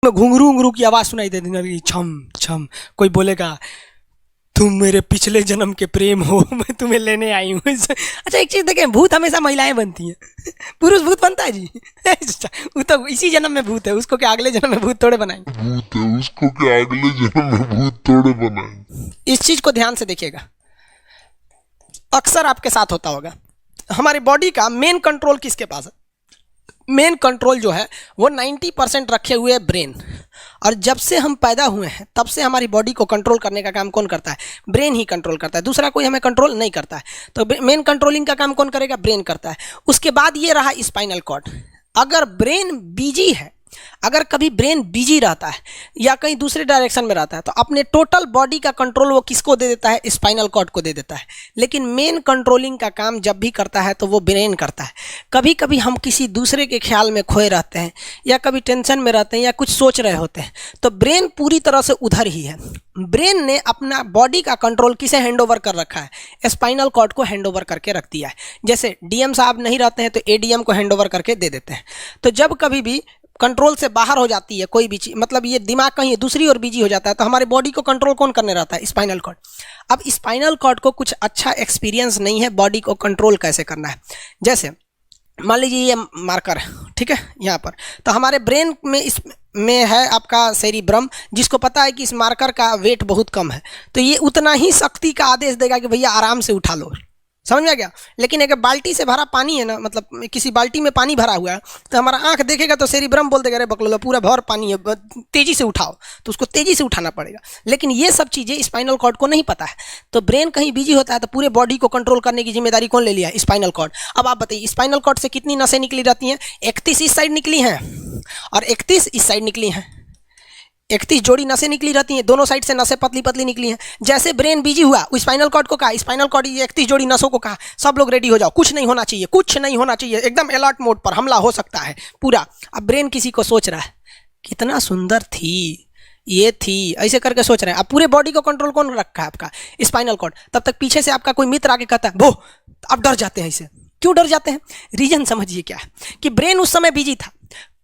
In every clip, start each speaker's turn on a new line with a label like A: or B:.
A: में घुंघरू घुंघरू की आवाज़ सुनाई देती है, छम छम। कोई बोलेगा तुम मेरे पिछले जन्म के प्रेम हो, मैं तुम्हें लेने आई हूँ। अच्छा एक चीज़ देखें, भूत हमेशा महिलाएं बनती हैं, पुरुष भूत बनता है जी। वो तो इसी जन्म में भूत है, उसको क्या अगले जन्म में भूत थोड़े बनाएंगे।
B: भूत है उसको क्या अगले जन्म में भूत थोड़े बनाएंगे।
A: इस चीज़ को ध्यान से देखिएगा, अक्सर आपके साथ होता होगा। हमारी बॉडी का मेन कंट्रोल किसके पास है? मेन कंट्रोल जो है वो 90% रखे हुए है ब्रेन। और जब से हम पैदा हुए हैं तब से हमारी बॉडी को कंट्रोल करने का काम कौन करता है? ब्रेन ही कंट्रोल करता है, दूसरा कोई हमें कंट्रोल नहीं करता है। तो मेन कंट्रोलिंग का काम कौन करेगा? ब्रेन करता है। उसके बाद ये रहा स्पाइनल कॉर्ड। अगर ब्रेन बिजी है, अगर कभी ब्रेन बिजी रहता है या कहीं दूसरे डायरेक्शन में रहता है, तो अपने टोटल बॉडी का कंट्रोल वो किसको दे देता है? स्पाइनल कॉर्ड को दे देता है। लेकिन मेन कंट्रोलिंग का काम जब भी करता है तो वो ब्रेन करता है। कभी कभी हम किसी दूसरे के ख्याल में खोए रहते हैं या कभी टेंशन में रहते हैं या कुछ सोच रहे होते हैं, तो ब्रेन पूरी तरह से उधर ही है। ब्रेन ने अपना बॉडी का कंट्रोल किसे हैंड ओवर कर रखा है? स्पाइनल कॉर्ड को हैंड ओवर करके रख दिया है। जैसे डीएम साहब नहीं रहते हैं तो एडीएम को हैंड ओवर करके दे देते हैं। तो जब कभी भी कंट्रोल से बाहर हो जाती है कोई भी चीज़, मतलब ये दिमाग कहीं दूसरी ओर बिजी हो जाता है, तो हमारे बॉडी को कंट्रोल कौन करने रहता है? Spinal cord. अब स्पाइनल कॉर्ड को कुछ अच्छा एक्सपीरियंस नहीं है बॉडी को कंट्रोल कैसे करना है। जैसे मान लीजिए ये मार्कर है, ठीक है, यहाँ पर तो हमारे ब्रेन में इस में है आपका सेरिब्रम, जिसको पता है कि इस मार्कर का वेट बहुत कम है, तो ये उतना ही शक्ति का आदेश देगा कि भैया आराम से उठा लो। समझ में आ गया? लेकिन एक बाल्टी से भरा पानी है ना, मतलब किसी बाल्टी में पानी भरा हुआ है, तो हमारा आंख देखेगा तो सेरिब्रम बोल देगा अरे बकलोला पूरा भर पानी है, तेजी से उठाओ, तो उसको तेजी से उठाना पड़ेगा। लेकिन ये सब चीज़ें स्पाइनल कॉर्ड को नहीं पता है, तो ब्रेन कहीं बिजी होता है तो पूरे बॉडी को कंट्रोल करने की जिम्मेदारी कौन ले लिया है? Spinal cord. अब आप बताइए स्पाइनल कॉर्ड से कितनी नसें निकली रहती हैं? 31 इस साइड निकली हैं और 31 इस साइड निकली हैं। 31 जोड़ी नसें निकली रहती हैं, दोनों साइड से नसें पतली पतली निकली हैं। जैसे ब्रेन बिजी हुआ, वो स्पाइनल कॉर्ड को कहा, स्पाइनल कॉर्ड ये 31 जोड़ी नसों को कहा सब लोग रेडी हो जाओ, कुछ नहीं होना चाहिए, कुछ नहीं होना चाहिए, एकदम अलर्ट मोड पर, हमला हो सकता है पूरा। अब ब्रेन किसी को सोच रहा है कितना सुंदर थी ये थी, ऐसे करके सोच रहे हैं। अब पूरे बॉडी को कंट्रोल कौन रखा है? आपका स्पाइनल कॉर्ड। तब तक पीछे से आपका कोई मित्र आके कहता है वो, अब डर जाते हैं। इसे क्यों डर जाते हैं? रीजन समझिए क्या है कि ब्रेन उस समय बिजी था,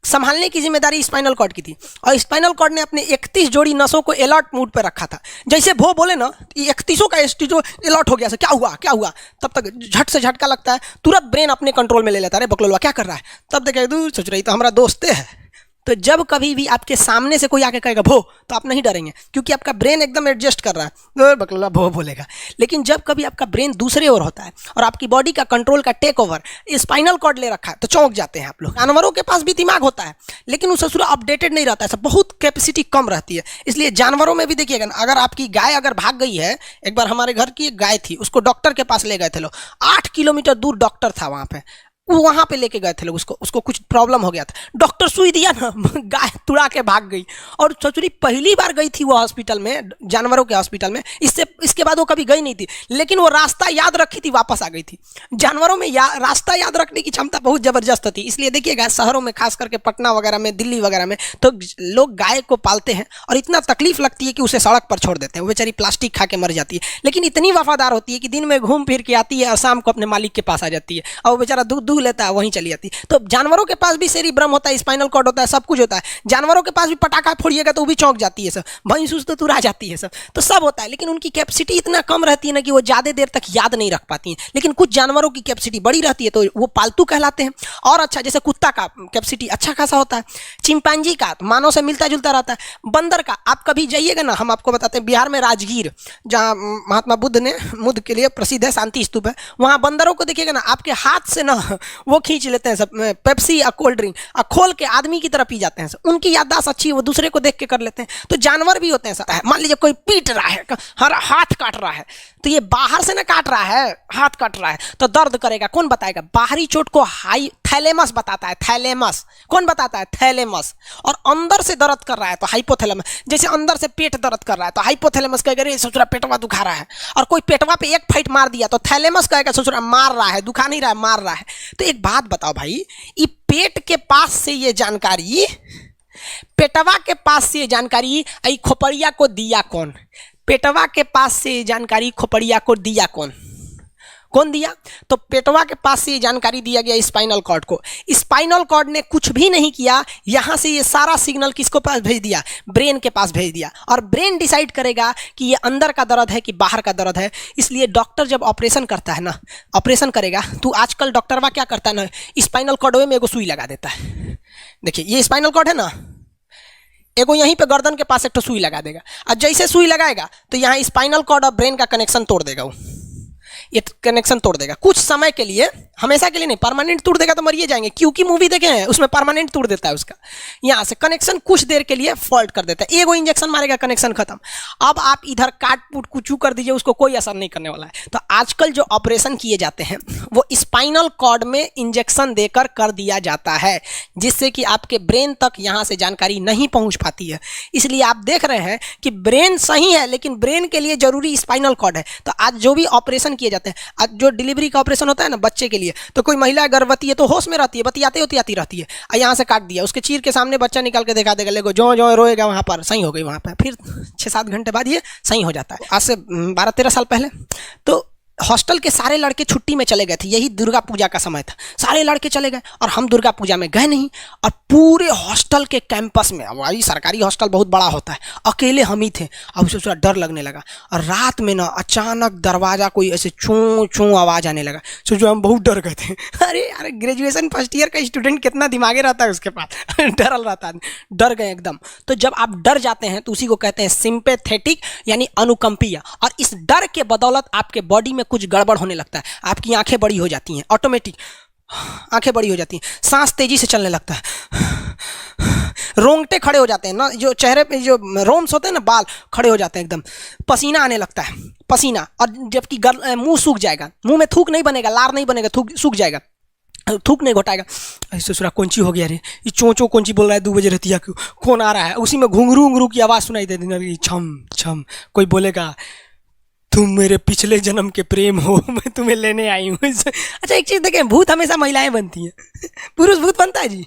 A: संभालने की जिम्मेदारी स्पाइनल कॉर्ड की थी, और स्पाइनल कॉर्ड ने अपने 31 जोड़ी नसों को अलर्ट मूड पर रखा था। जैसे भो बोले ना, 31 का जो अलर्ट हो गया, क्या हुआ क्या हुआ, तब तक झट से झटका लगता है, तुरंत ब्रेन अपने कंट्रोल में ले लेता है, अरे बकलोलवा क्या कर रहा है, तब देखे दूर सोच रही तो हमारा दोस्त है। तो जब कभी भी आपके सामने से कोई आके कहेगा भो, तो आप नहीं डरेंगे क्योंकि आपका ब्रेन एकदम एडजस्ट कर रहा है, बकलोला भो बोलेगा। लेकिन जब कभी आपका ब्रेन दूसरे ओर होता है और आपकी बॉडी का कंट्रोल का टेक ओवर स्पाइनल कॉर्ड ले रखा है, तो चौंक जाते हैं आप लोग। जानवरों के पास भी दिमाग होता है लेकिन वो ससुरा अपडेटेड नहीं रहता है, बहुत कैपेसिटी कम रहती है। इसलिए जानवरों में भी देखिएगा ना, अगर आपकी गाय अगर भाग गई है, एक बार हमारे घर की एक गाय थी, उसको डॉक्टर के पास ले गए थे लोग, 8 किलोमीटर दूर डॉक्टर था वहाँ पे, वहां पे लेके गए थे लोग, उसको कुछ प्रॉब्लम हो गया था, डॉक्टर सुई दिया ना, गाय तुड़ा के भाग गई। और ससुरी पहली बार गई थी वो हॉस्पिटल में, जानवरों के हॉस्पिटल में, इसके बाद वो कभी गई नहीं थी, लेकिन वो रास्ता याद रखी थी, वापस आ गई थी। जानवरों में रास्ता याद रखने की क्षमता बहुत जबरदस्त थी। इसलिए देखिएगा शहरों में, खास करके पटना वगैरह में, दिल्ली वगैरह में, तो लोग गाय को पालते हैं और इतना तकलीफ लगती है कि उसे सड़क पर छोड़ देते हैं, वो बेचारी प्लास्टिक खा के मर जाती है, लेकिन इतनी वफादार होती है कि दिन में घूम फिर के आती है और शाम को अपने मालिक के पास आ जाती है, और वो बेचारा दूध लेता है वहीं चली जाती है। तो जानवरों के पास भी सेरिब्रम होता है, स्पाइनल कॉर्ड होता है, सब कुछ होता है। जानवरों के पास भी पटाखा फोड़िएगा तो वो भी चौंक जाती है सब, भैंस तो तुरा जाती है सब, तो सब होता है। लेकिन उनकी कैपेसिटी इतना कम रहती है ना कि वो ज्यादा देर तक याद नहीं रख पाती हैं। लेकिन कुछ जानवरों की कैपेसिटी बड़ी रहती है तो वो पालतू कहलाते हैं। और अच्छा, जैसे कुत्ता का कैपेसिटी अच्छा खासा होता है, चिंपांजी का मानव से मिलता जुलता रहता है, बंदर का आप कभी जाइएगा ना, हम आपको बताते हैं, बिहार में राजगीर, जहाँ महात्मा बुद्ध के लिए प्रसिद्ध है, शांति स्तूप है, वहाँ बंदरों को देखिएगा ना, आपके हाथ से ना वो खींच लेते हैं सब, पेप्सी या कोल्ड ड्रिंक खोल के आदमी की तरह पी जाते हैं सब। उनकी याददाश्त अच्छी है, वो दूसरे को देख के कर लेते हैं। तो जानवर भी होते हैं सब। मान लीजिए कोई पीट रहा है, हर हाथ काट रहा है, तो ये बाहर से ना काट रहा है, हाथ काट रहा है तो दर्द करेगा, कौन बताएगा? बाहरी चोट को हाई थैलेमस बताता है, थैलेमस कौन बताता है? थैलेमस। और अंदर से दर्द कर रहा है तो हाइपोथैलेमस। जैसे अंदर से पेट दर्द कर रहा है तो हाइपोथैलेमस कहेगा रे ससुरा पेटवा दुखा रहा है, और कोई पेटवा पे एक फाइट मार दिया तो थैलेमस कहेगा ससुरा मार रहा है, दुखा नहीं रहा है, मार रहा है। तो एक बात बताओ भाई, ये पेट के पास से ये जानकारी, पेटवा के पास से ये जानकारी खोपड़िया को दिया कौन? पेटवा के पास से जानकारी खोपड़िया को दिया कौन? कौन दिया? तो पेटवा के पास से ये जानकारी दिया गया स्पाइनल कॉर्ड को। स्पाइनल कॉर्ड ने कुछ भी नहीं किया, यहां से ये सारा सिग्नल किसको पास भेज दिया? ब्रेन के पास भेज दिया। और ब्रेन डिसाइड करेगा कि ये अंदर का दर्द है कि बाहर का दर्द है। इसलिए डॉक्टर जब ऑपरेशन करता है ना, ऑपरेशन करेगा तो आजकल डॉक्टरवा क्या करता है ना, स्पाइनल कॉर्ड में एगो सुई लगा देता है। देखिए ये स्पाइनल कॉर्ड है ना, एगो यहीं पे गर्दन के पास एक तो सुई लगा देगा, और जैसे सुई लगाएगा तो यहाँ स्पाइनल कॉर्ड और ब्रेन का कनेक्शन तोड़ देगा। वो ये कनेक्शन तोड़ देगा कुछ समय के लिए, हमेशा के लिए नहीं। परमानेंट तोड़ देगा तो मरिए जाएंगे, क्योंकि मूवी देखे हैं उसमें परमानेंट तोड़ देता है उसका। यहाँ से कनेक्शन कुछ देर के लिए फॉल्ट कर देता है, एगो इंजेक्शन मारेगा, कनेक्शन खत्म। अब आप इधर काट पुट कुचू कर दीजिए, उसको कोई असर नहीं करने वाला है। तो आजकल जो ऑपरेशन किए जाते हैं वो स्पाइनल कॉर्ड में इंजेक्शन देकर कर दिया जाता है, जिससे कि आपके ब्रेन तक यहाँ से जानकारी नहीं पहुँच पाती है। इसलिए आप देख रहे हैं कि ब्रेन सही है, लेकिन ब्रेन के लिए जरूरी स्पाइनल कॉर्ड है। तो आज जो भी ऑपरेशन किए जाते हैं, आज जो डिलीवरी का ऑपरेशन होता है ना बच्चे के लिए, तो कोई महिला गर्भवती है तो होश में रहती है, बतियाते होती रहती है, और यहाँ से काट दिया, उसके चीर के सामने बच्चा निकाल के दिखा देगा, लेगो जो जो रोएगा वहाँ पर सही हो गई, वहाँ पर फिर 6-7 घंटे बाद ये सही हो जाता है। आज से 12-13 साल पहले तो हॉस्टल के सारे लड़के छुट्टी में चले गए थे, यही दुर्गा पूजा का समय था, सारे लड़के चले गए और हम दुर्गा पूजा में गए नहीं। और पूरे हॉस्टल के कैंपस में, अब वही सरकारी हॉस्टल बहुत बड़ा होता है, अकेले हम ही थे। अब उसे थोड़ा डर लगने लगा, और रात में ना अचानक दरवाज़ा कोई ऐसे चूं चूं आवाज़ आने लगा। सोचो हम बहुत डर गए थे। अरे यार ग्रेजुएशन फर्स्ट ईयर का स्टूडेंट कितना दिमागे रहता है उसके पास, डरल रहता है, डर गए एकदम। तो जब आप डर जाते हैं तो उसी को कहते हैं सिंपैथेटिक, यानी अनुकंपीय। और इस डर के बदौलत आपके बॉडी में कुछ गड़बड़ होने लगता है, आपकी आंखें बड़ी हो जाती हैं, ऑटोमेटिक आंखें बड़ी हो जाती हैं, सांस तेजी से चलने लगता है, रोंगटे खड़े हो जाते हैं ना, जो चेहरे पे जो रोम्स होते हैं ना, बाल खड़े हो जाते हैं एकदम, पसीना आने लगता है, पसीना। और जबकि मुंह सूख जाएगा, मुंह में थूक नहीं बनेगा, लार नहीं बनेगा, थूक सूख जाएगा, थूक नहीं घोटाएगा। ऐसे सुना कौन ची हो गया रे, ये चोंचो कौन ची बोल रहा है 2 बजे रहती है, कौन आ रहा है? उसी में घुंघरू उंगरू की आवाज़ सुनाई देती है, छम छम। कोई बोलेगा तुम मेरे पिछले जन्म के प्रेम हो, मैं तुम्हें लेने आई हूँ। अच्छा एक चीज़ देखें, भूत हमेशा महिलाएं बनती हैं, पुरुष भूत बनता है जी?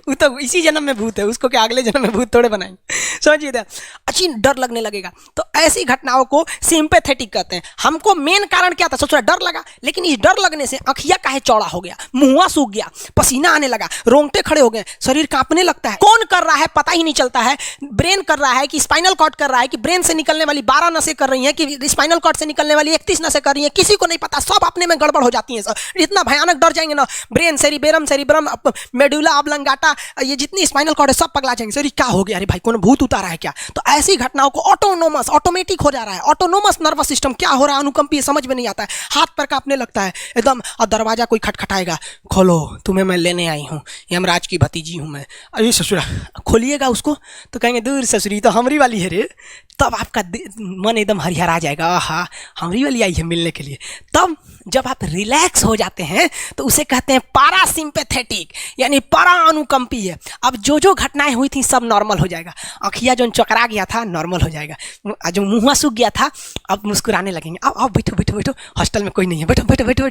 A: वो तो इसी जन्म में भूत है, उसको क्या अगले जन्म में भूत थोड़े बनाएंगे? समझिए, अच्छी डर लगने लगेगा। तो ऐसी घटनाओं को सिंपैथेटिक कहते हैं। हमको मेन कारण क्या था? सोच रहा डर लगा, लेकिन इस डर लगने से आँखिया काहे चौड़ा हो गया, मुँह सूख गया, पसीना आने लगा, रोंगटे खड़े हो गए, शरीर कांपने लगता है। कौन कर रहा है पता ही नहीं चलता है। ब्रेन कर रहा है कि स्पाइनल कॉर्ड कर रहा है कि ब्रेन से निकलने वाली 12 नसें कर रही हैं कि स्पाइनल कॉर्ड से निकलने वाली 31 नसें कर रही हैं, किसी को नहीं पता, सब अपने में गड़बड़ हो जाती हैं। इतना भयानक डर जाएंगे ना, ब्रेन, सेरिब्रम, मेडुला ऑब्लंगाटा, ये जितनी स्पाइनल कॉर्ड है सब पगला जाएंगे। सर क्या हो गया? अरे भाई कौन भूत उतारा है क्या? तो ऐसी घटनाओं को ऑटोमेटिक हो जा रहा है, ऑटोनोमस नर्वस सिस्टम क्या हो रहा है, अनुकंपीय, समझ में नहीं आता है, हाथ पर कांपने लगता है एकदम। और दरवाजा कोई खटखटाएगा, खोलो तुम्हें मैं लेने आई हूँ, यमराज की भतीजी हूँ मैं। अरे ससुरा, खोलिएगा उसको तो कहेंगे दूर ससुरी तो हमरी वाली है रे। तब आपका मन एकदम हरिहरा जाएगा, आहा हमरी वाली आई है मिलने के लिए। तब जब आप रिलैक्स हो जाते हैं तो उसे कहते हैं पारासिम्पैथेटिक, यानी परा अनुकंपी है। अब जो जो घटनाएं हुई थी सब नॉर्मल हो जाएगा, आँखिया जो चकरा गया था नॉर्मल हो जाएगा, जो मुँह सूख गया था अब मुस्कुराने लगेंगे। अब बैठो बैठो बैठो, हॉस्टल में कोई नहीं है, बैठो बैठो बैठो बैठो।